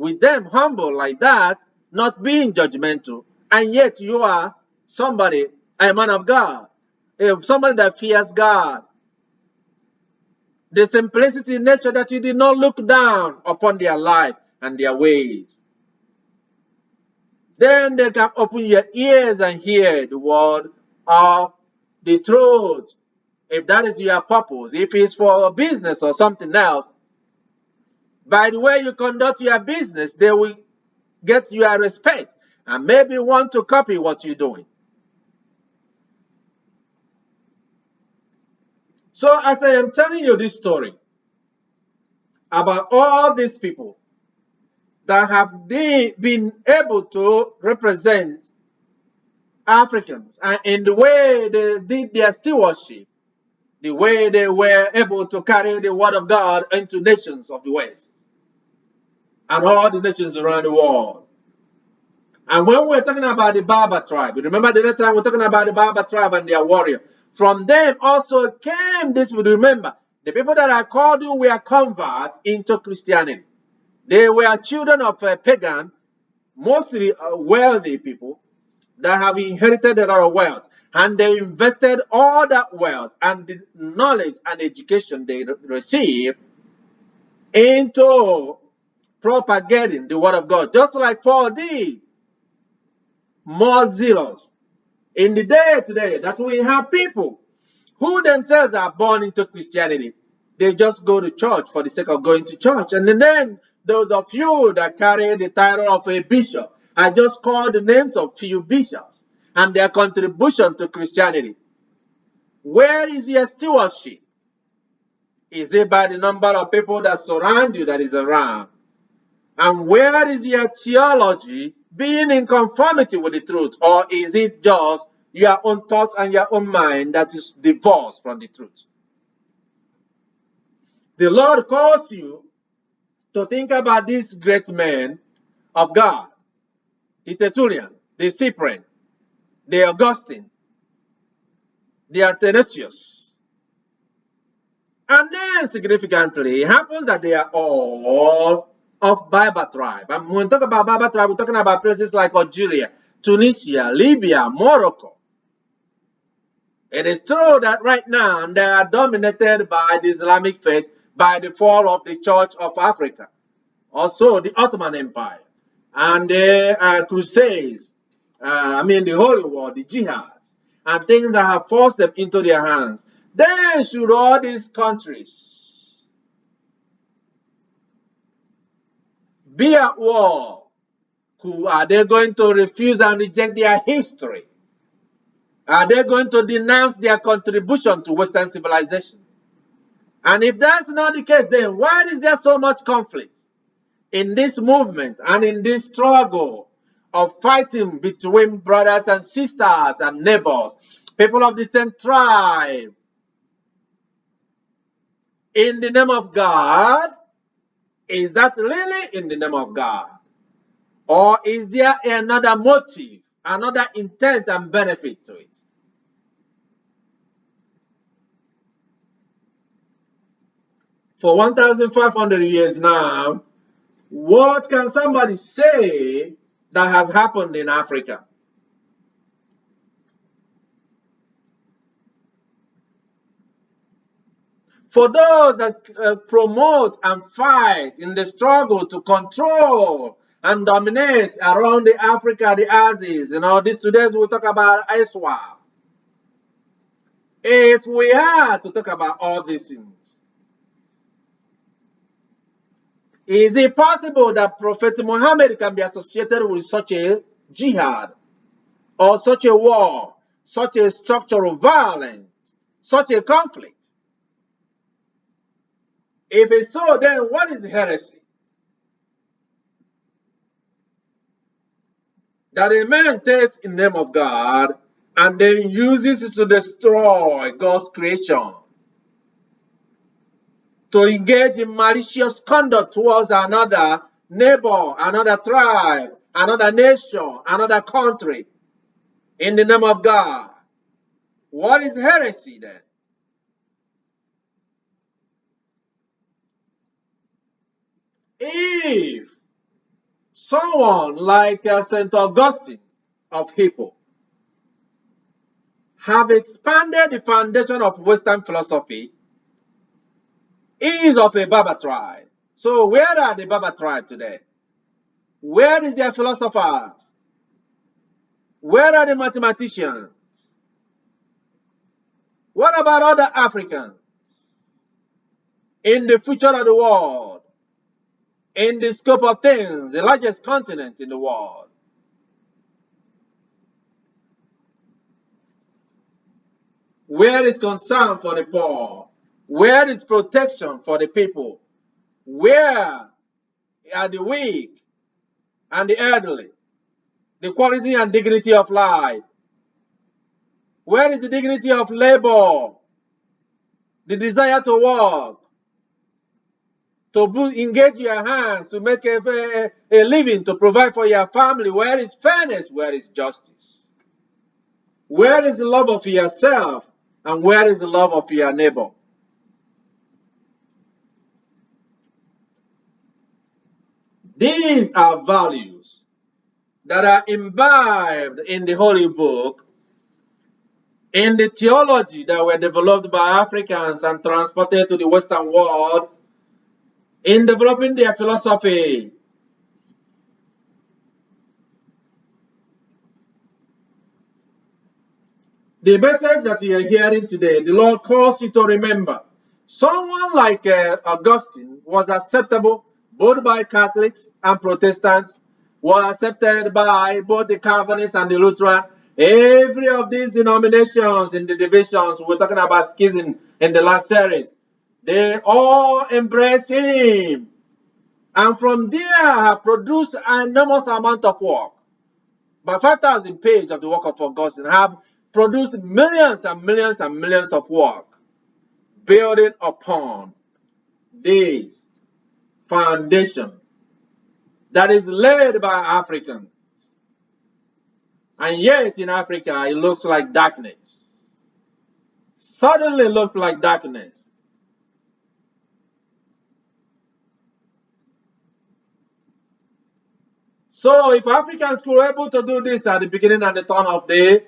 with them humble like that, not being judgmental, and yet you are somebody, a man of God, somebody that fears God. The simplicity in nature that you did not look down upon their life and their ways. Then they can open your ears and hear the word of the truth. If that is your purpose, if it's for a business or something else, by the way you conduct your business, they will get your respect and maybe want to copy what you're doing. So as I am telling you this story about all these people that have been able to represent Africans and in the way they did their stewardship, the way they were able to carry the word of God into nations of the West and all the nations around the world. And when we're talking about the Berber tribe, remember the other time we're talking about the Berber tribe and their warrior. From them also came this, remember, the people that I called you were converts into Christianity. They were children of a pagan, mostly wealthy people that have inherited a lot of wealth. And they invested all that wealth and the knowledge and education they received into propagating the word of God, just like Paul did. More zealous. In the day today that we have people who themselves are born into Christianity, they just go to church for the sake of going to church. And then those of you that carry the title of a bishop, I just call the names of few bishops and their contribution to Christianity. Where is your stewardship? Is it by the number of people that surround you that is around? And where is your theology being in conformity with the truth? Or is it just your own thought and your own mind that is divorced from the truth? The Lord calls you to think about these great men of God, the Tertullian, the Cyprian, the Augustine, the Athanasius. And then significantly, it happens that they are all of Berber tribe. And when we talk about Berber tribe, we're talking about places like Algeria, Tunisia, Libya, Morocco. It is true that right now they are dominated by the Islamic faith by the fall of the Church of Africa, also the Ottoman Empire, and the Crusades, the Holy War, the Jihads, and things that have forced them into their hands. Then should all these countries be at war? Are they going to refuse and reject their history? Are they going to denounce their contribution to Western civilization? And if that's not the case, then why is there so much conflict in this movement and in this struggle of fighting between brothers and sisters and neighbors, people of the same tribe, in the name of God? Is that really in the name of God? Or is there another motive, another intent and benefit to it? For 1,500 years now, what can somebody say that has happened in Africa? For those that promote and fight in the struggle to control and dominate around the Africa, the Aziz, this today we'll talk about ISWA. If we are to talk about all these things, is it possible that Prophet Muhammad can be associated with such a jihad or such a war, such a structural violence, such a conflict? If it's so, then what is heresy? That a man takes in the name of God and then uses it to destroy God's creation, to engage in malicious conduct towards another neighbor, another tribe, another nation, another country, in the name of God. What is heresy then? If Someone like St. Augustine of Hippo have expanded the foundation of Western philosophy. He is of a Berber tribe. So where are the Berber tribe today? Where is their philosophers? Where are the mathematicians? What about other Africans in the future of the world, in the scope of things, the largest continent in the world? Where is concern for the poor? Where is protection for the people? Where are the weak and the elderly? The quality and dignity of life? Where is the dignity of labor? The desire to work, to engage your hands, to make a living, to provide for your family? Where is fairness? Where is justice? Where is the love of yourself? And where is the love of your neighbor? These are values that are imbibed in the Holy Book, in the theology that were developed by Africans and transported to the Western world, in developing their philosophy. The message that you are hearing today, the Lord calls you to remember. Someone like Augustine was acceptable both by Catholics and Protestants, was accepted by both the Calvinists and the Lutheran. Every of these denominations in the divisions, we're talking about schism in the last series, they all embrace him. And from there have produced an enormous amount of work. By 5,000 pages of the work of Augustine have produced millions and millions and millions of work, building upon this foundation that is laid by Africans. And yet in Africa, it looks like darkness. Suddenly looked like darkness. So if Africans were able to do this at the beginning and the turn of the